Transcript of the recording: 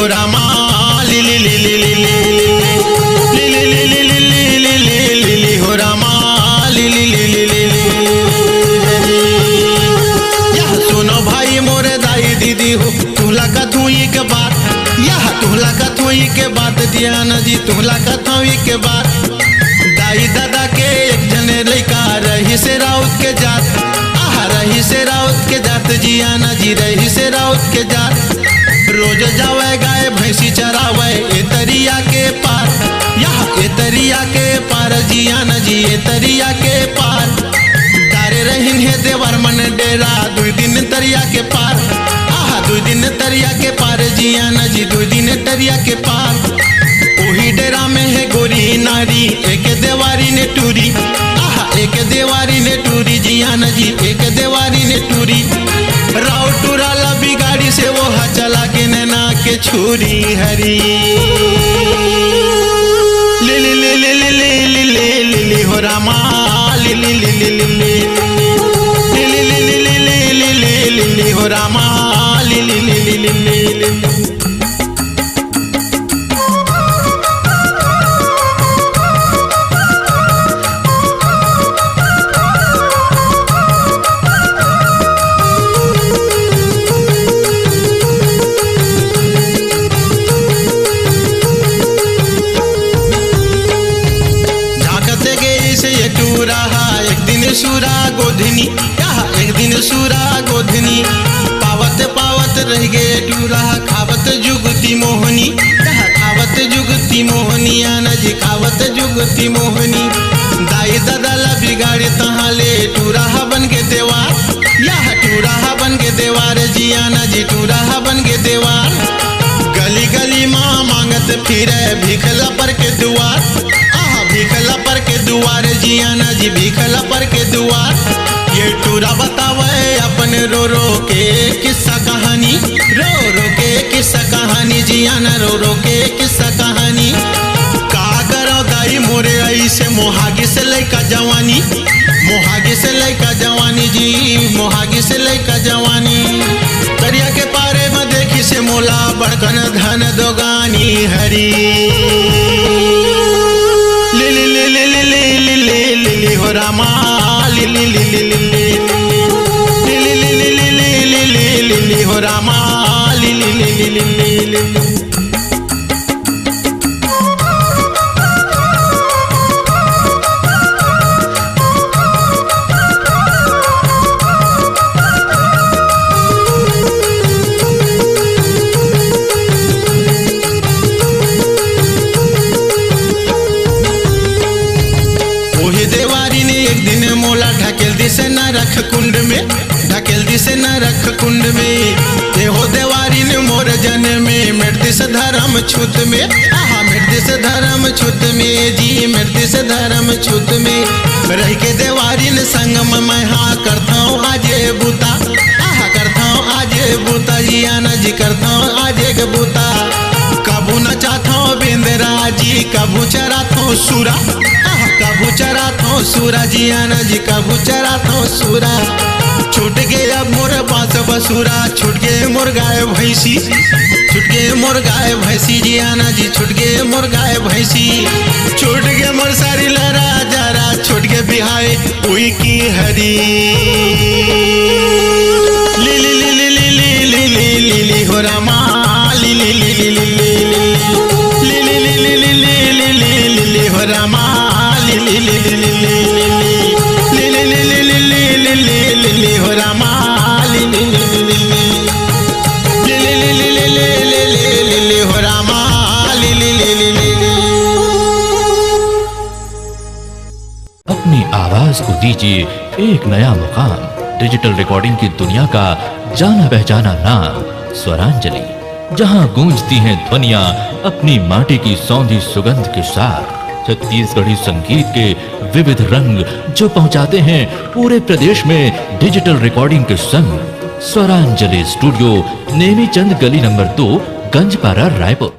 रामा लिली लिली लिली लिली लिली लिली लिली हो रामा लिली लिली लिली। यह सुनो भाई मोरे दाई दीदी हो तुहला कथुई के बात, यह तुहला कथुई के बात दिया न जी तुहला कथुई के बात। दाई दादा के एक जने लड़का रही से राउत के जात, आहा रही से राउत के जात जिया न जी रही से राउत के जात। रोज जावे गाय भैंसी चरावे ए तरिया के पार, यहाँ ए तरिया के पार जिया न जी ए तरिया के पार। तारे रहीन है देवर मन डेरा 2 दिन तरिया के पार, आहा 2 दिन तरिया के पार जिया न जी 2 दिन तरिया के पार। ओही डेरा में है गोरी नारी एक देवारी ने टूरी, आहा एक देवारी ने टूरी जिया न जी एक देवारी ने टूरी। राव टूरा लबी गाड़ी से वो चला के नैना के छुरी हरी लिली लिली लिली लिली लिली हो रामा लिली लिली लिली लिली लिली लिली लिली हो रामा लिली लिली लिली। एक दिन सूरा गोधनी, यहाँ एक दिन सूरा गोधनी पावत पावत रह गए टूरा खावत जुगती मोहनी, यहाँ खावत जुगती मोहनी आना जी खावत जुगती मोहनी। दाई दादा ला बिगाड़े तहाँ ले टूरा बन के देवार, यहाँ टूरा बन के देवार जिया ना जी टूरा बन के देवार। गली गली माँ मांगत फिरे भिखला पर के दुआर, भिखला पर के दुआर जिया ना जी भिखला पर के दुआर। ये टूरा बतावे अपन रो रो के किस्सा कहानी, रो रो के किस्सा कहानी जिया ना रो रो के किस्सा कहानी। का करो दाई मोरे ऐसे मोहागी से लैका जवानी, मोहागी से लैका जवानी जी मोहागी से लैका जवानी। दरिया के पारे में देखी से मोला बड़कन धन दोगानी हरी लिली लिली लिली लिली लिली हो रामा लिली लिली लिली लिली लिली लिली लिली हो रामा लिली लिली लिली। ढकेल दी से न रख कुंड में, ढकेल दी से न रख कुंड में। ये हो देवारी ने मोर जन में मृत्यु से धर्म छूत में, आहा मृत्यु से धर्म छूत में जी मृत्यु से धर्म छूत में। रह के देवारी ने संग में मैं हाँ करता हूँ आज बूता, आहा करता हूँ आज बूता जिया ना जी करता हूँ आज एक बूता। कबू न चाहता हूँ बिंदरा जी कबू चराता हूँ सूरा, कबू चराता हूँ सूरा जिया ना जी कबू चराता हूँ सूरा। छूट गया मोर बास बसूरा छूट गए मोर गाय भैंसी, छूट गए मोर गाय भैंसी जिया ना जी छूट गए मोर गाय भैंसी। छूट गए मोर सारी लहरा जरा छूट गए बिहाए उई की हरी लिली लिली लिली लिली लिली हो रामा लिली लिली लिली लिली लिली लिली लिली हो रामा लिली लिली लिली लिली लिली लिली हो रामा लिली लिली लिली हो रामा लिली लिली। अपनी आवाज को दीजिए एक नया मुकाम, डिजिटल रिकॉर्डिंग की दुनिया का जाना पहचाना नाम स्वरांजलि, जहां गूंजती हैं ध्वनियां अपनी माटी की सौंधी सुगंध के साथ। छत्तीसगढ़ी संगीत के विविध रंग जो पहुंचाते हैं पूरे प्रदेश में डिजिटल रिकॉर्डिंग के संग। स्वरांजलि स्टूडियो नेमीचंद गली नंबर 2 गंजपारा रायपुर।